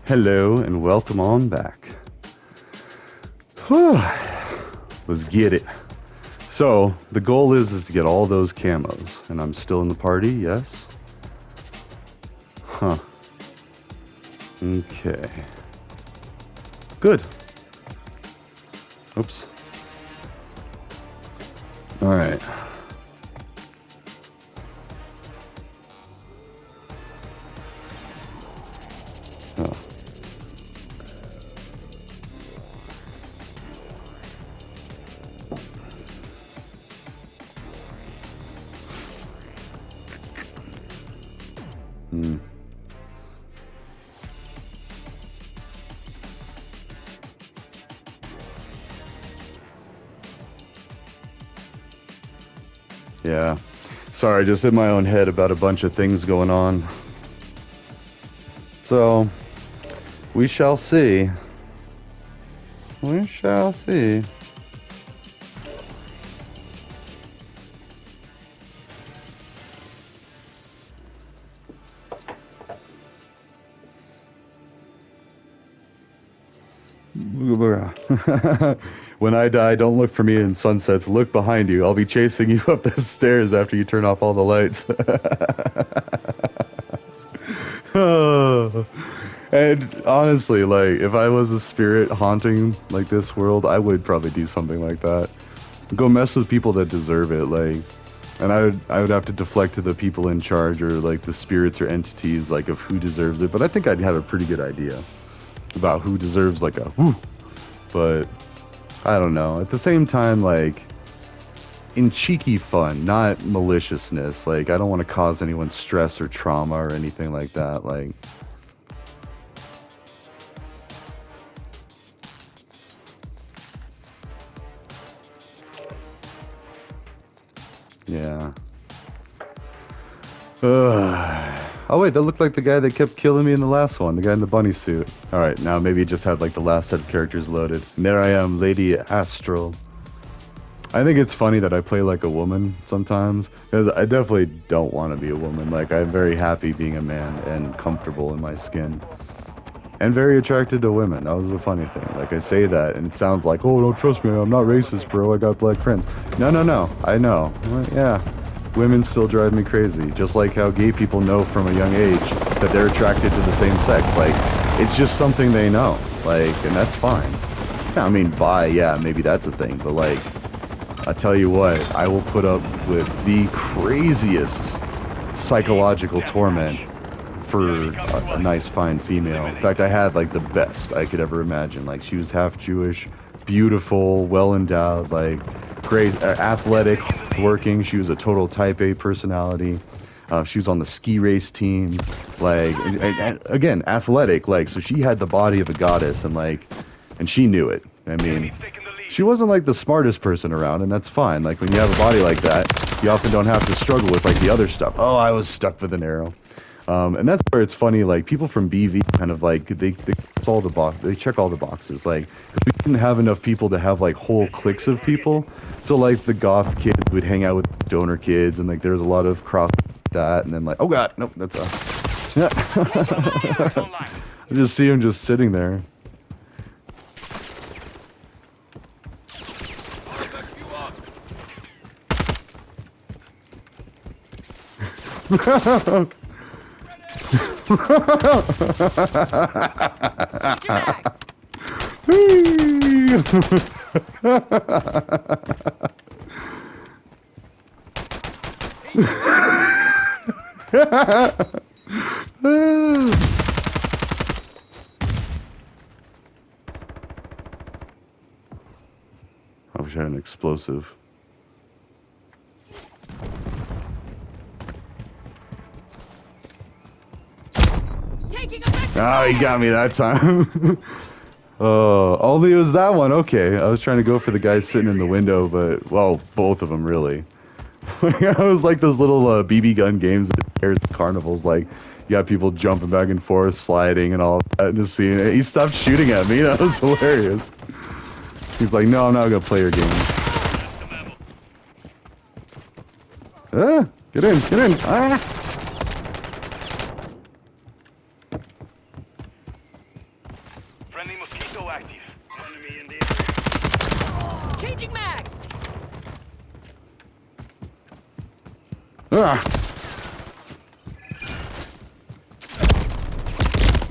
Hello and welcome on back. Whew. Let's get it. So the goal is to get all those camos, and I'm still in the party. Yes. Huh. Okay. Good. Oops. All right. Oh. Hmm. Yeah. Sorry, just in my own head about a bunch of things going on. So, we shall see. We shall see. When I die, don't look for me in sunsets. Look behind you. I'll be chasing you up the stairs after you turn off all the lights. And honestly, like, if I was a spirit haunting, like, this world, I would probably do something like that. Go mess with people that deserve it, like, and I would have to deflect to the people in charge or, like, the spirits or entities, like, of who deserves it. But I think I'd have a pretty good idea about who deserves, like, a whoo. But I don't know. At the same time, like, in cheeky fun, not maliciousness. Like, I don't want to cause anyone stress or trauma or anything like that. Like, yeah. Oh wait, that looked like the guy that kept killing me in the last one, the guy in the bunny suit. Alright, now maybe it just had like the last set of characters loaded. And there I am, Lady Astral. I think it's funny that I play like a woman sometimes, because I definitely don't want to be a woman. Like, I'm very happy being a man and comfortable in my skin. And very attracted to women. That was the funny thing. Like, I say that, and it sounds like, oh, don't trust me, I'm not racist, bro, I got black friends. No, no, no, I know. Well, yeah, women still drive me crazy. Just like how gay people know from a young age that they're attracted to the same sex. Like, it's just something they know. Like, and that's fine. Yeah, I mean, bi, yeah, maybe that's a thing, but like, I tell you what, I will put up with the craziest psychological torment for a nice, fine female. In fact, I had like the best I could ever imagine. Like, she was half Jewish, beautiful, well endowed, like great, athletic, working. She was a total Type A personality. She was on the ski race team, like, and again, athletic, like, so she had the body of a goddess, and like, and she knew it. I mean, she wasn't like the smartest person around, and that's fine. Like, when you have a body like that, you often don't have to struggle with like the other stuff. Oh, I was stuck with an arrow. And that's where it's funny, like, people from BV kind of like, they check all the boxes. Like, we didn't have enough people to have like whole cliques of people. So like the goth kids would hang out with donor kids, and like there was a lot of cross that, and then like, oh god, nope, that's I just see him just sitting there. I wish I had an explosive. Oh, he got me that time. Oh, only it was that one. Okay, I was trying to go for the guy sitting in the window, but, well, both of them, really. I was like those little BB gun games at carnivals, like, you got people jumping back and forth, sliding and all that, and just seeing it. He stopped shooting at me. That was hilarious. He's like, no, I'm not going to play your game. Ah, get in, get in. Ah. Friendly mosquito active. Enemy in the area. Changing mags. Ah.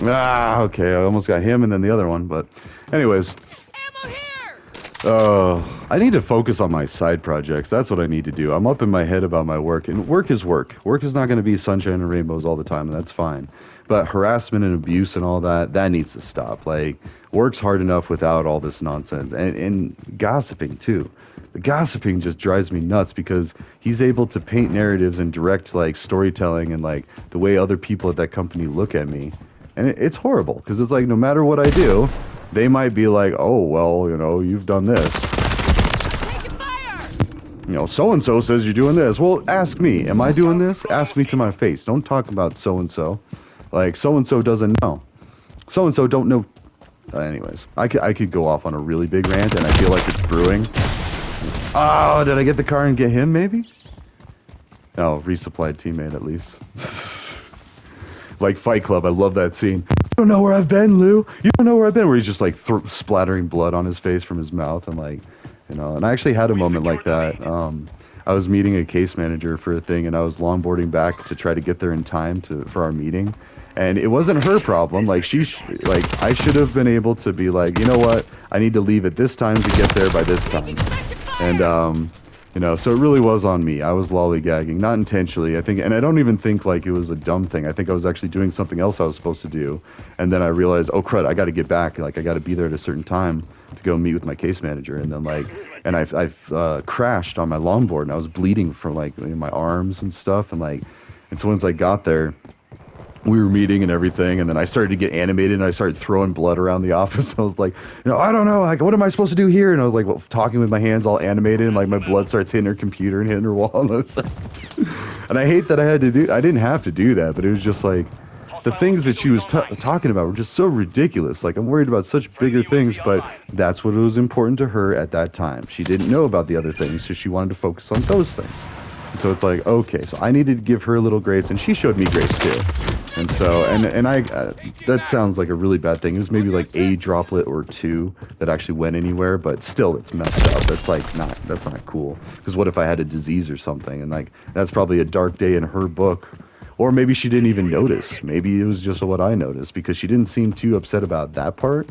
Ah, okay, I almost got him and then the other one, but anyways. Ammo here. I need to focus on my side projects. That's what I need to do. I'm up in my head about my work, and work is work. Work is not going to be sunshine and rainbows all the time, and that's fine. But harassment and abuse and all that, that needs to stop. Like, work's hard enough without all this nonsense. And gossiping, too. The gossiping just drives me nuts because he's able to paint narratives and direct, like, storytelling and, like, the way other people at that company look at me. And it's horrible because it's like no matter what I do, they might be like, oh, well, you know, you've done this. Taking fire. You know, so-and-so says you're doing this. Well, ask me. Am I doing this? Ask me to my face. Don't talk about so-and-so. Like, so-and-so doesn't know. So-and-so don't know. Anyways, I could go off on a really big rant, and I feel like it's brewing. Oh, did I get the car and get him, maybe? Oh, resupplied teammate, at least. Like Fight Club, I love that scene. You don't know where I've been, Lou. You don't know where I've been. Where he's just like splattering blood on his face from his mouth, and like, you know. And I actually had a moment like that. I was meeting a case manager for a thing, and I was longboarding back to try to get there in time for our meeting. And it wasn't her problem. Like like I should have been able to be like, you know what? I need to leave at this time to get there by this time. And you know, so it really was on me. I was lollygagging, not intentionally, I think, and I don't even think like it was a dumb thing. I think I was actually doing something else I was supposed to do, and then I realized, oh crud, I got to get back. Like I got to be there at a certain time to go meet with my case manager, and then like, and I've crashed on my longboard, and I was bleeding from like in my arms and stuff, and like, and so once I got there, we were meeting and everything, and then I started to get animated, and I started throwing blood around the office. I was like, you know, I don't know, like, what am I supposed to do here? And I was like, well, talking with my hands all animated, and like my blood starts hitting her computer and hitting her wall. And I hate that I didn't have to do that, but it was just like, the things that she was talking about were just so ridiculous. Like, I'm worried about such bigger things, but that's what was important to her at that time. She didn't know about the other things, so she wanted to focus on those things. And so it's like, okay, so I needed to give her a little grace, and she showed me grace too. And so, and I, that sounds like a really bad thing. It was maybe like a droplet or two that actually went anywhere, but still, it's messed up. That's like that's not cool. Because what if I had a disease or something? And like, that's probably a dark day in her book. Or maybe she didn't even notice. Maybe it was just what I noticed, because she didn't seem too upset about that part.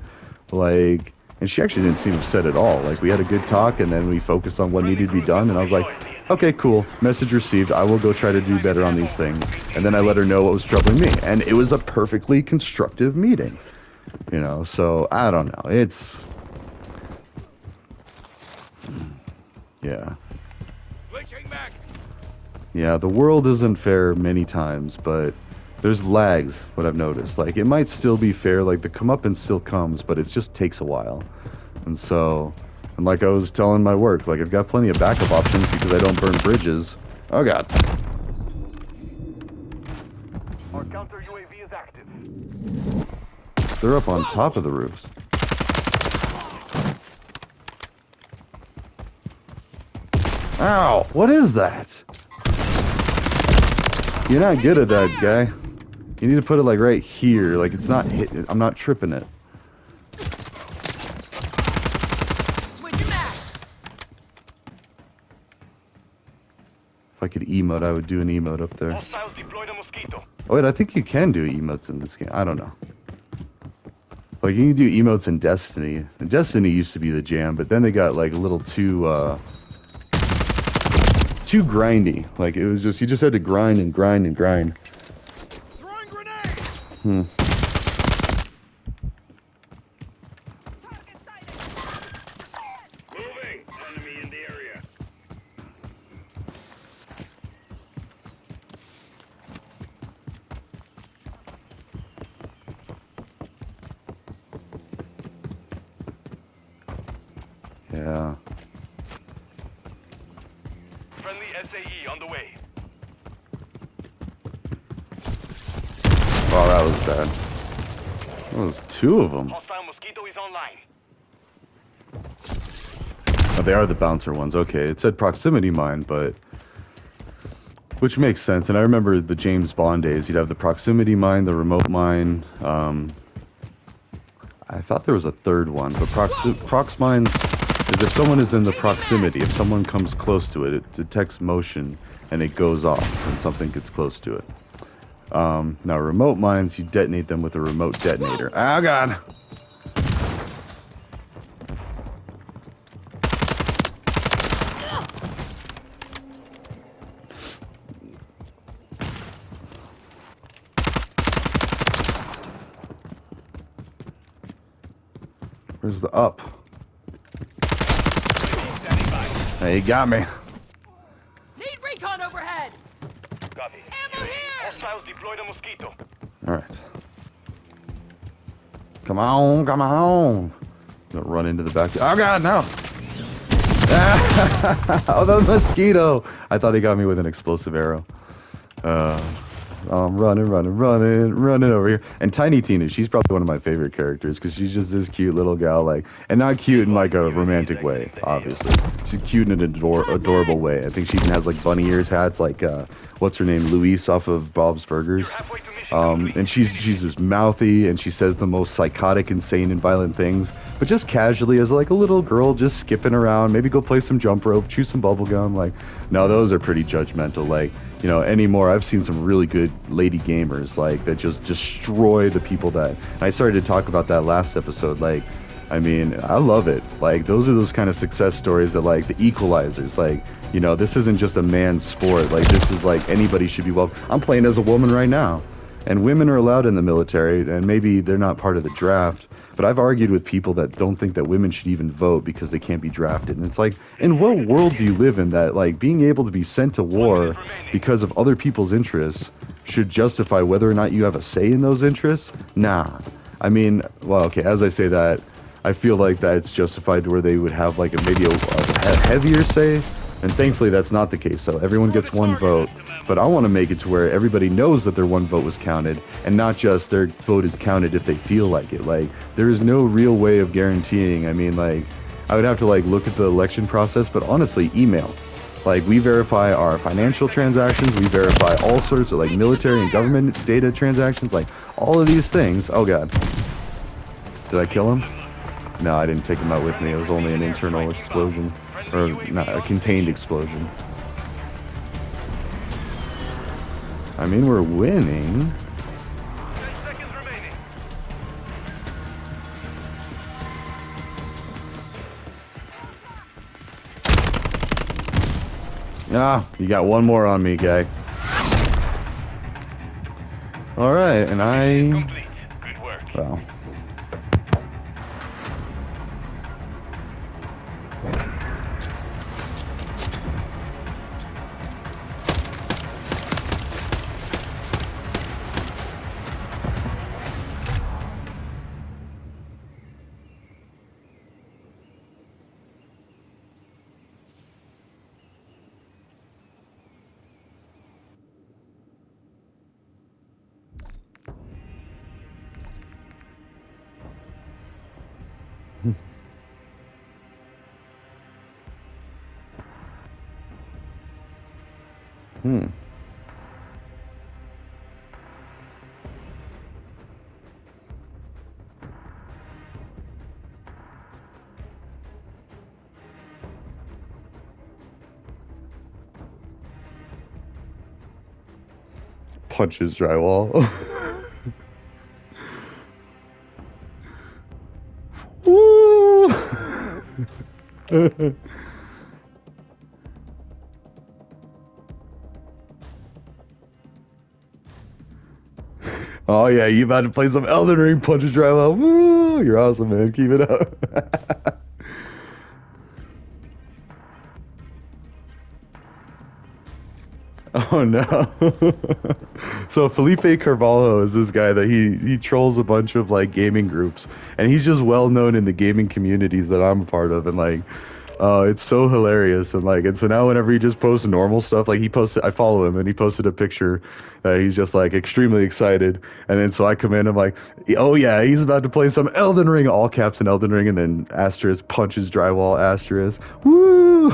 Like, and she actually didn't seem upset at all. Like, we had a good talk, and then we focused on what needed to be done, and I was like, okay, cool, message received, I will go try to do better on these things. And then I let her know what was troubling me, and it was a perfectly constructive meeting, you know. So I don't know, it's, yeah, the world isn't fair many times, but there's lags, what I've noticed. Like, it might still be fair, like the comeuppance still comes, but it just takes a while. And so, and like I was telling my work, like, I've got plenty of backup options because I don't burn bridges. Oh god. Our counter UAV is active. They're up on top of the roofs. Ow! What is that? You're not good at that, guy. You need to put it like right here, like it's not hit. I'm not tripping it. Switching mags. If I could emote, I would do an emote up there. Hostiles deployed a mosquito. Oh wait, I think you can do emotes in this game. I don't know. Like, you can do emotes in Destiny. And Destiny used to be the jam, but then they got like a little too grindy. Like, it was just, you just had to grind and grind and grind. Throwing grenade. Hmm. Moving. Enemy in the area. Yeah. Friendly SAE on the way. Oh, that was bad. That was two of them. Hostile mosquito is online. Oh, they are the bouncer ones. Okay, it said proximity mine, but which makes sense. And I remember the James Bond days. You'd have the proximity mine, the remote mine. I thought there was a third one, but prox mines is if someone is in the proximity, if someone comes close to it, it detects motion and it goes off when something gets close to it. Now remote mines, you detonate them with a remote detonator. Oh god! Where's the up? Hey, you got me. Need recon overhead. Copy. Ammo here. Hostiles deployed a mosquito. Alright. Come on, come on. Gonna run into the back. Oh god, no! Oh, the mosquito! I thought he got me with an explosive arrow. I'm running over here. And Tiny Tina, she's probably one of my favorite characters because she's just this cute little gal, like, and not cute in like a romantic way, obviously. She's cute in an adorable way. I think she even has like bunny ears hats, like what's her name, Louise off of Bob's Burgers. And she's just mouthy, and she says the most psychotic, insane, and violent things. But just casually, as like a little girl, just skipping around, maybe go play some jump rope, chew some bubble gum. Like, no, those are pretty judgmental. Like, you know, anymore, I've seen some really good lady gamers, like, that just destroy the people that. And I started to talk about that last episode. Like, I mean, I love it. Like, those are those kind of success stories that, like, the equalizers. Like, you know, this isn't just a man's sport. Like, this is like anybody should be welcome. I'm playing as a woman right now. And women are allowed in the military, and maybe they're not part of the draft. But I've argued with people that don't think that women should even vote because they can't be drafted. And it's like, in what world do you live in that, like, being able to be sent to war because of other people's interests should justify whether or not you have a say in those interests? Nah. I mean, well, okay, as I say that, I feel like that's justified to where they would have, like, maybe a heavier say. And thankfully, that's not the case. So everyone gets one vote. But I want to make it to where everybody knows that their one vote was counted, and not just their vote is counted if they feel like it. Like, there is no real way of guaranteeing. I mean, like, I would have to, like, look at the election process, but honestly, email. Like, we verify our financial transactions, we verify all sorts of, like, military and government data transactions, like, all of these things. Oh, God. Did I kill him? No, I didn't take him out with me. It was only an internal explosion. Or, not, a contained explosion. I mean, we're winning. 10 seconds remaining. Ah, you got one more on me, guy. Alright, and I... Complete. Good work. Well... Hmm. Punches drywall. Woo! Oh yeah, you about to play some Elden Ring, punches drywall. Woo! You're awesome, man. Keep it up. Oh no. So Felipe Carvalho is this guy that he trolls a bunch of like gaming groups, and he's just well known in the gaming communities that I'm a part of, and like it's so hilarious. And so now whenever he just posts normal stuff, like I follow him, and he posted a picture that he's just like extremely excited, and then so I come in, I'm like, oh yeah, he's about to play some Elden Ring, all caps in Elden Ring, and then asterisk punches drywall asterisk. Woo!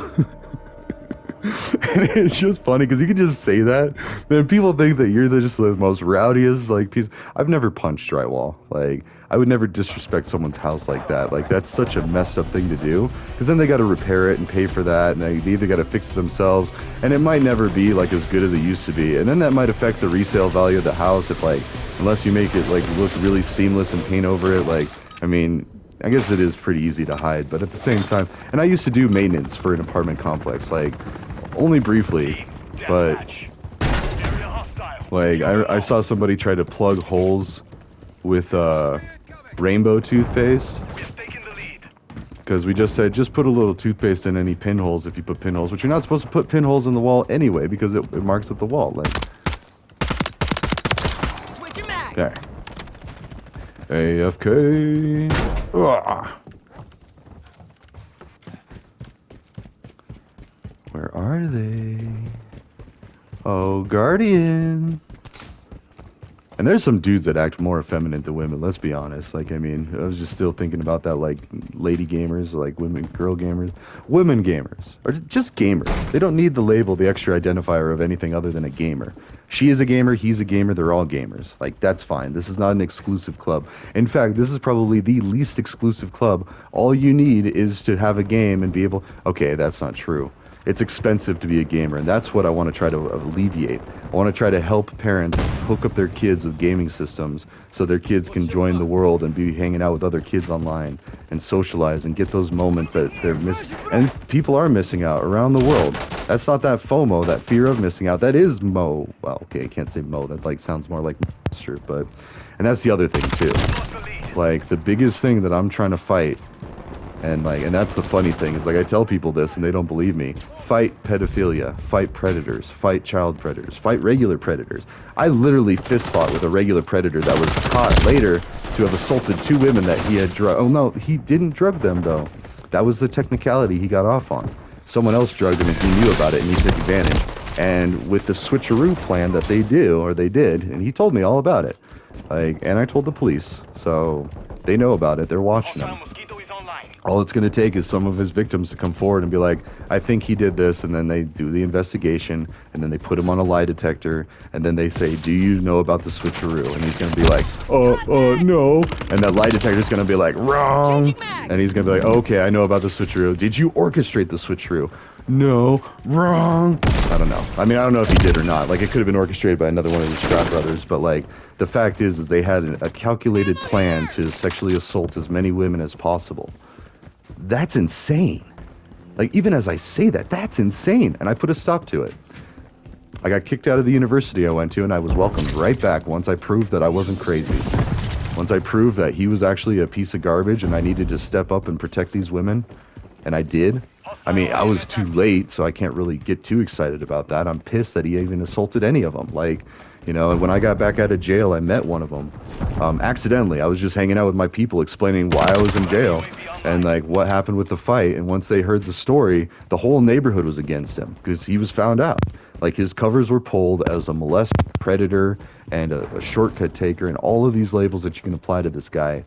And it's just funny because you can just say that, then people think that you're just the most rowdiest like piece. I've never punched drywall. Like I would never disrespect someone's house like that. Like that's such a messed up thing to do because then they got to repair it and pay for that, and they either got to fix it themselves, and it might never be like as good as it used to be, and then that might affect the resale value of the house if like unless you make it like look really seamless and paint over it. Like I mean. I guess it is pretty easy to hide, but at the same time, and I used to do maintenance for an apartment complex, like only briefly, but like I saw somebody try to plug holes with rainbow toothpaste because we just said just put a little toothpaste in any pinholes if you put pinholes, which you're not supposed to put pinholes in the wall anyway because it marks up the wall. Like Switching mags. there. AFK. Ugh. Where are they? Oh, Guardian. And there's some dudes that act more effeminate than women, let's be honest. Like, I mean, I was just still thinking about that, like, lady gamers, like women, girl gamers. Women gamers, or just gamers. They don't need the label, the extra identifier of anything other than a gamer. She is a gamer, he's a gamer, they're all gamers. Like, that's fine. This is not an exclusive club. In fact, this is probably the least exclusive club. All you need is to have a game and be able... Okay, that's not true. It's expensive to be a gamer, and that's what I want to try to alleviate. I want to try to help parents hook up their kids with gaming systems so their kids can join the world and be hanging out with other kids online and socialize and get those moments that they're missing. And people are missing out around the world. That's not that FOMO, that fear of missing out. That is Mo. Well, okay, I can't say Mo. That like sounds more like monster, but... And that's the other thing, too. Like, the biggest thing that I'm trying to fight, and that's the funny thing, is like I tell people this and they don't believe me. Fight pedophilia, fight predators, fight child predators, fight regular predators. I literally fist fought with a regular predator that was caught later to have assaulted 2 women that he had drugged. Oh no, he didn't drug them though. That was the technicality he got off on. Someone else drugged him and he knew about it and he took advantage. And with the switcheroo plan that they did, and he told me all about it. Like, and I told the police, so they know about it, they're watching him. All it's going to take is some of his victims to come forward and be like, I think he did this, and then they do the investigation, and then they put him on a lie detector, and then they say, do you know about the switcheroo? And he's going to be like, no. And that lie detector's going to be like, wrong. And he's going to be like, okay, I know about the switcheroo. Did you orchestrate the switcheroo? No, wrong. I don't know. I mean, I don't know if he did or not. Like, it could have been orchestrated by another one of the Stroud brothers, but like, the fact is they had a calculated plan to sexually assault as many women as possible. That's insane. Like, even as I say that, that's insane. And I put a stop to it. I got kicked out of the university I went to, and I was welcomed right back once I proved that I wasn't crazy. Once I proved that he was actually a piece of garbage and I needed to step up and protect these women. And I did. I mean, I was too late, so I can't really get too excited about that. I'm pissed that he even assaulted any of them. Like, you know, and when I got back out of jail, I met one of them. Accidentally. I was just hanging out with my people explaining why I was in jail and like what happened with the fight. And once they heard the story, the whole neighborhood was against him because he was found out. Like, his covers were pulled as a molester, predator, and a shortcut taker, and all of these labels that you can apply to this guy.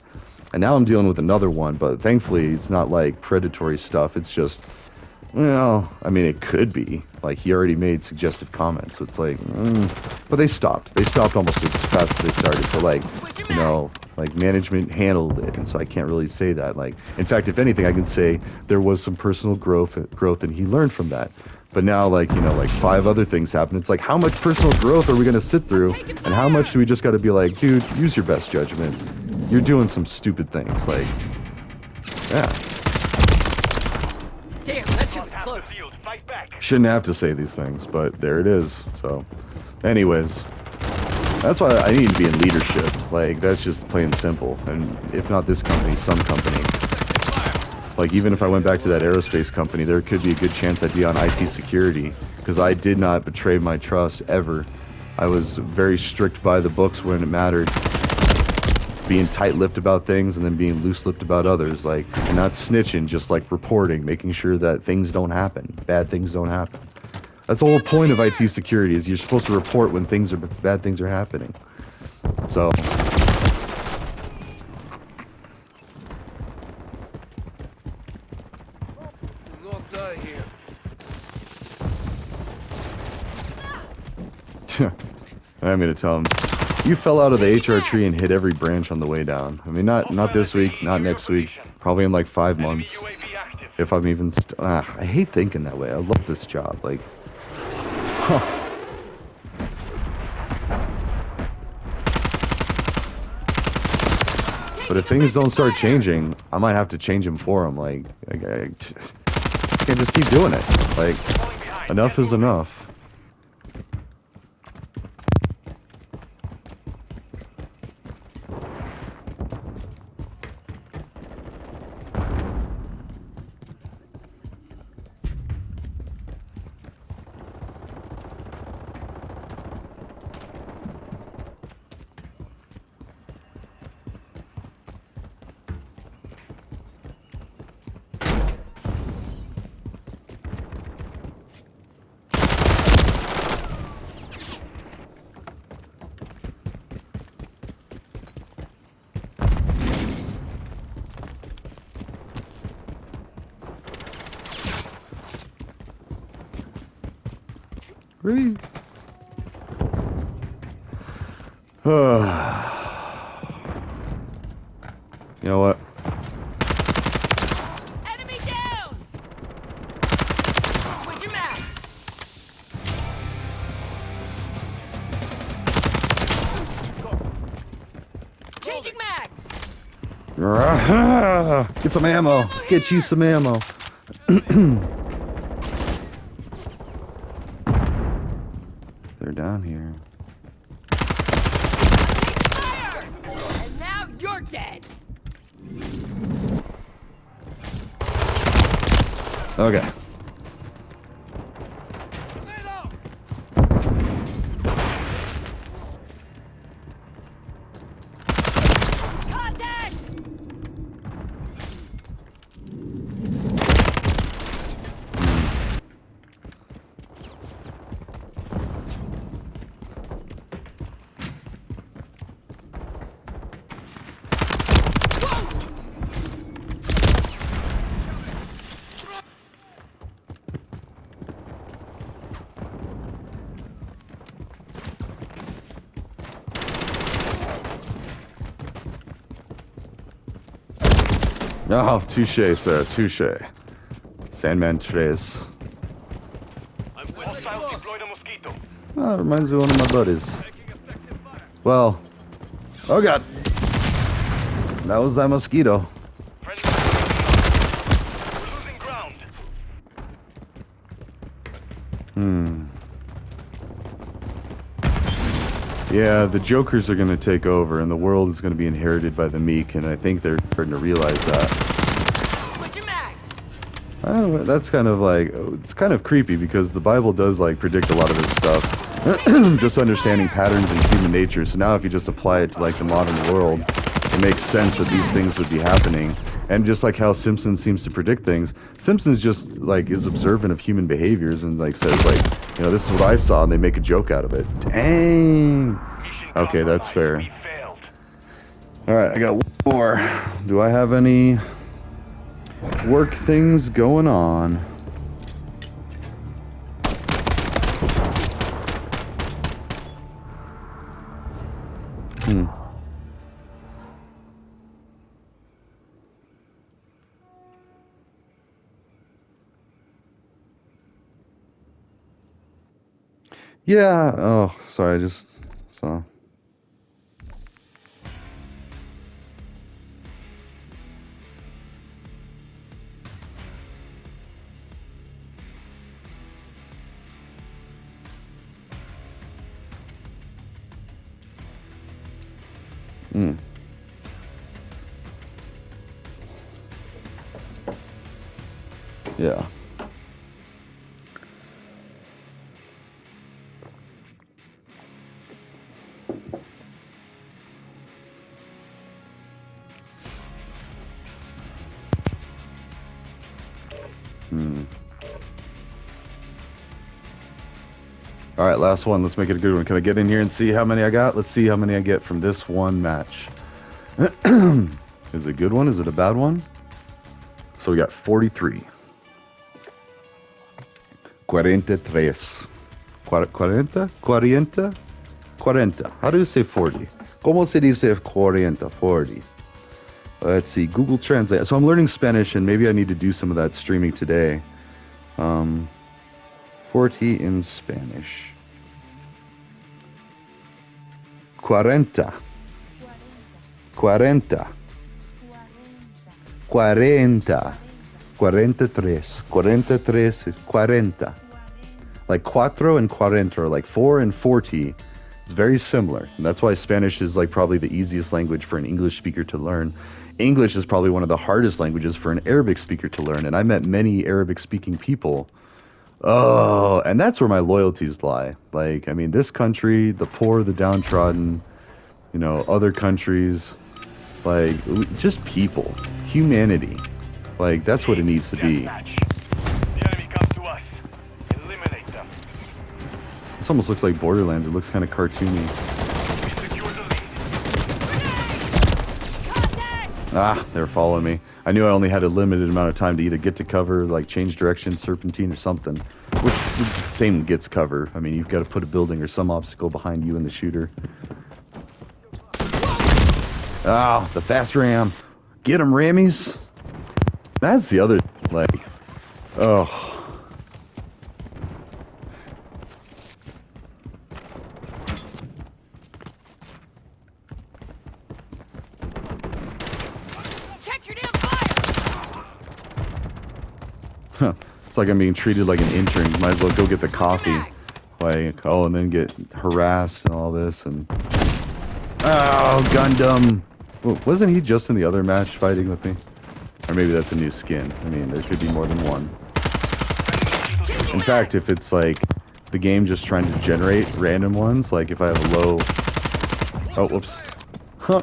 And now I'm dealing with another one, but thankfully it's not like predatory stuff. It's just, well, I mean, it could be. Like, he already made suggestive comments, so it's like, but they stopped. They stopped almost as fast as they started. So, like, you know, like, management handled it, and so I can't really say that. Like, in fact, if anything, I can say there was some personal growth, and he learned from that. But now, like, you know, like 5 other things happen. It's like, how much personal growth are we going to sit through? And how much do we just got to be like, dude, use your best judgment. You're doing some stupid things. Like, yeah. Damn, that shit was close. Shouldn't have to say these things, but there it is. So, anyways, that's why I need to be in leadership. Like, that's just plain and simple. And if not this company, some company. Like, even if I went back to that aerospace company, there could be a good chance I'd be on IT security, because I did not betray my trust ever. I was very strict by the books when it mattered, being tight-lipped about things and then being loose-lipped about others, like, and not snitching, just like reporting, making sure that things don't happen, bad things don't happen. That's the whole point of IT security, is you're supposed to report when bad things are happening. So I mean to tell him, you fell out of the HR tree and hit every branch on the way down. I mean, not this week, not next week, probably in like 5 Enemy months. UAV active. If I'm even, I hate thinking that way. I love this job. Like, huh. But if things don't start changing, I might have to change them for them. Like, I can't just keep doing it. Like, Falling behind. enough is enough. Really? You know what? Enemy down! Switch your max! Changing mags! Get some ammo. Get you some ammo. They're down here. Fire! And now you're dead! Okay. Contact! Oh, touche, sir. Touche. Sandman Tres. Hostiles deployed a mosquito. Oh, reminds me of one of my buddies. Well, oh god. That was that mosquito. Friendly. We're losing ground. Yeah, the Jokers are going to take over, and the world is going to be inherited by the meek, and I think they're starting to realize that. Switch your mags! I don't know, that's kind of like, it's kind of creepy, because the Bible does, like, predict a lot of this stuff. Just understanding patterns in human nature, so now if you just apply it to, like, the modern world, it makes sense that these things would be happening. And just like how Simpsons seems to predict things, Simpsons just, like, is observant of human behaviors and, like, says, like, you know, this is what I saw, and they make a joke out of it. Dang! Mission Okay, that's compromised. fair. We failed. Alright, I got one more. Do I have any work things going on? Yeah, oh, sorry, I just saw. Yeah. All right, last one. Let's make it a good one. Can I get in here and see how many I got? Let's see how many I get from this one match. Is it a good one? Is it a bad one? So we got 43. 43. Cuarenta? Cuarenta? Cuarenta. How do you say 40? ¿Cómo se dice 40? 40. Let's see. Google Translate. So I'm learning Spanish, and maybe I need to do some of that streaming today. 40 in Spanish. Cuarenta. Cuarenta. Cuarenta. 43. 43 is 40. Like cuatro and cuarenta are like 4 and 40. It's very similar. And that's why Spanish is like probably the easiest language for an English speaker to learn. English is probably one of the hardest languages for an Arabic speaker to learn. And I met many Arabic speaking people. Oh, and that's where my loyalties lie. Like, I mean, this country, the poor, the downtrodden, you know, other countries, like, just people, humanity. Like, that's what it needs to be. The enemy comes to us. Eliminate them. This almost looks like Borderlands. It looks kind of cartoony. We secure the lead. Contact! Ah, they're following me. I knew I only had a limited amount of time to either get to cover, like change direction, serpentine, or something. Which, same gets cover. I mean, you've got to put a building or some obstacle behind you and the shooter. Ah, the fast ram. Get him, Rammies. That's the other, like, oh. Check your damn fire! It's like I'm being treated like an intern. Might as well go get the coffee. Like, oh, and then get harassed and all this. And oh, Gundam. Well, wasn't he just in the other match fighting with me? Or maybe that's a new skin. I mean, there could be more than one. In fact, if it's like the game just trying to generate random ones, like if I have a low... Oh, whoops. Huh.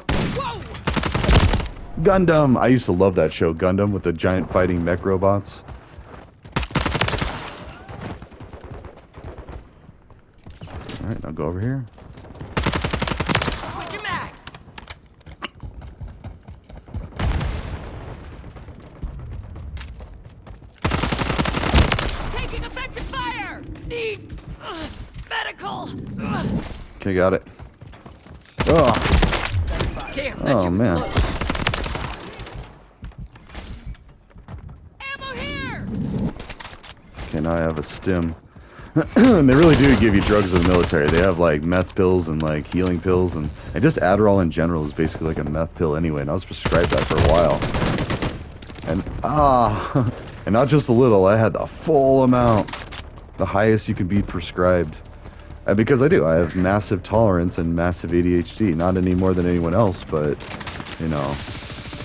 Gundam! I used to love that show, Gundam, with the giant fighting mech robots. Alright, now go over here. Switch your mags! Taking effective fire! Needs medical! Okay, got it. Oh, Damn, that oh shit was man. close. Ammo here! Okay, now I have a stim. And they really do give you drugs in the military. They have like meth pills and like healing pills, and just Adderall in general is basically like a meth pill anyway, and I was prescribed that for a while. And and not just a little, I had the full amount, the highest you can be prescribed. And because I have massive tolerance and massive ADHD, not any more than anyone else, but you know,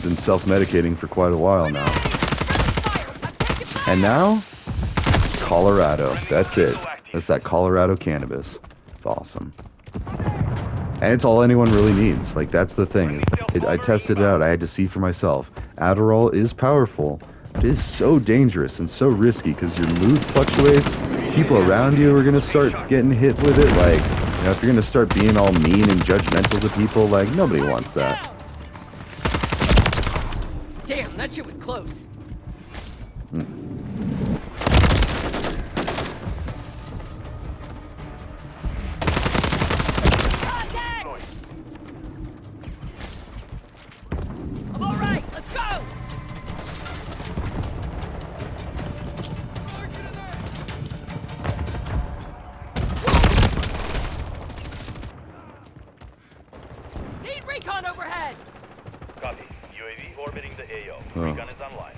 been self-medicating for quite a while now. And now, Colorado. That's it. That's that Colorado cannabis. It's awesome. And it's all anyone really needs. Like, that's the thing. I tested it out. I had to see for myself. Adderall is powerful. It is so dangerous and so risky because your mood fluctuates. People around you are going to start getting hit with it. Like, you know, if you're going to start being all mean and judgmental to people, like, nobody wants that. Damn, that shit was close. Contact! I'm all right. Let's go. Need recon overhead. Copy. UAV orbiting the AO. Oh. Recon is online.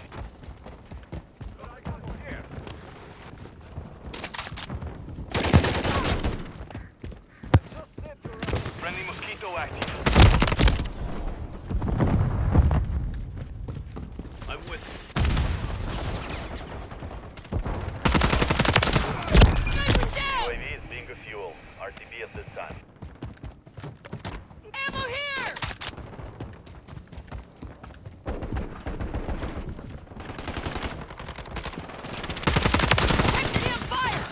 Friendly mosquito active. I'm with you. Sniper down. UAV is being refueled. RTB at this time. Ammo here. Take the damn fire.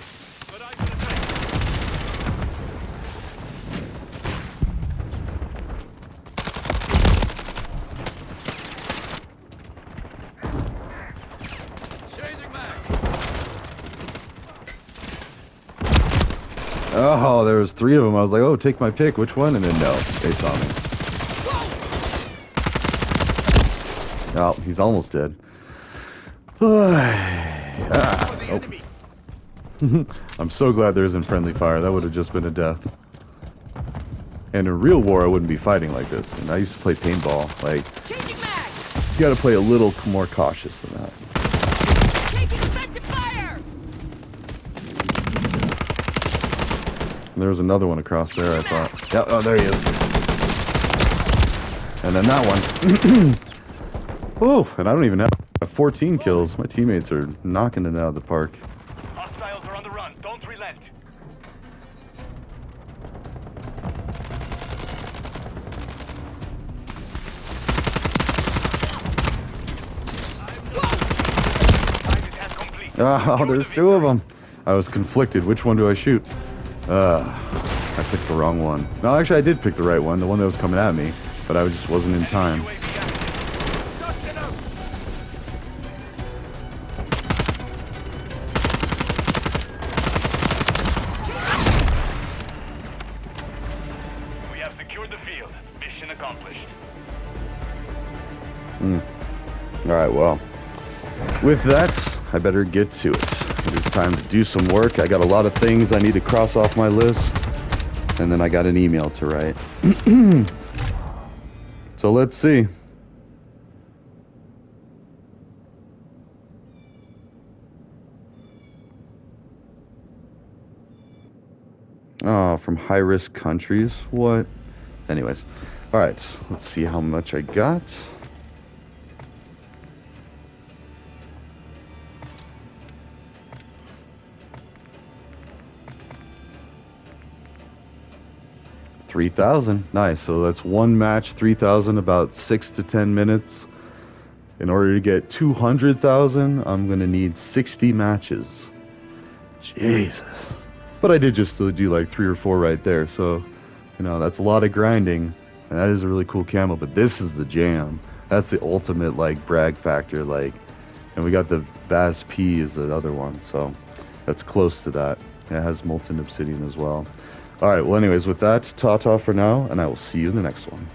Oh, there was 3 of them. I was like, oh, take my pick. Which one? And then no, they saw me. Oh, he's almost dead. Ah, oh. I'm so glad there isn't friendly fire. That would have just been a death. And in real war, I wouldn't be fighting like this. And I used to play paintball. Like, Changing mag! you gotta play a little more cautious than that. Taking effective fire! And there was another one across there, I thought. Yeah, oh, there he is. And then that one. Oh, and I don't even have 14 kills. My teammates are knocking it out of the park. Hostiles are on the run. Don't relent. Target has complete. Oh, there's 2 of them. I was conflicted. Which one do I shoot? I picked the wrong one. No, actually, I did pick the right one. The one that was coming at me. But I just wasn't in time. UAV active. Dust it up. We have secured the field. Mission accomplished. Alright, well. With that, I better get to it. It is time to do some work. I got a lot of things I need to cross off my list. And then I got an email to write. So let's see. Oh, from high-risk countries? What? Anyways. Alright, let's see how much I got. $3,000. Nice. So that's one match, 3,000, about 6 to 10 minutes. In order to get 200,000, I'm gonna need 60 matches. Jesus. But I did just do like 3 or 4 right there, so you know that's a lot of grinding, and that is a really cool camo. But this is the jam. That's the ultimate like brag factor. Like, and we got the Vaz P is the other one, so that's close to that. It has molten obsidian as well. All right, well, anyways, with that, ta-ta for now, and I will see you in the next one.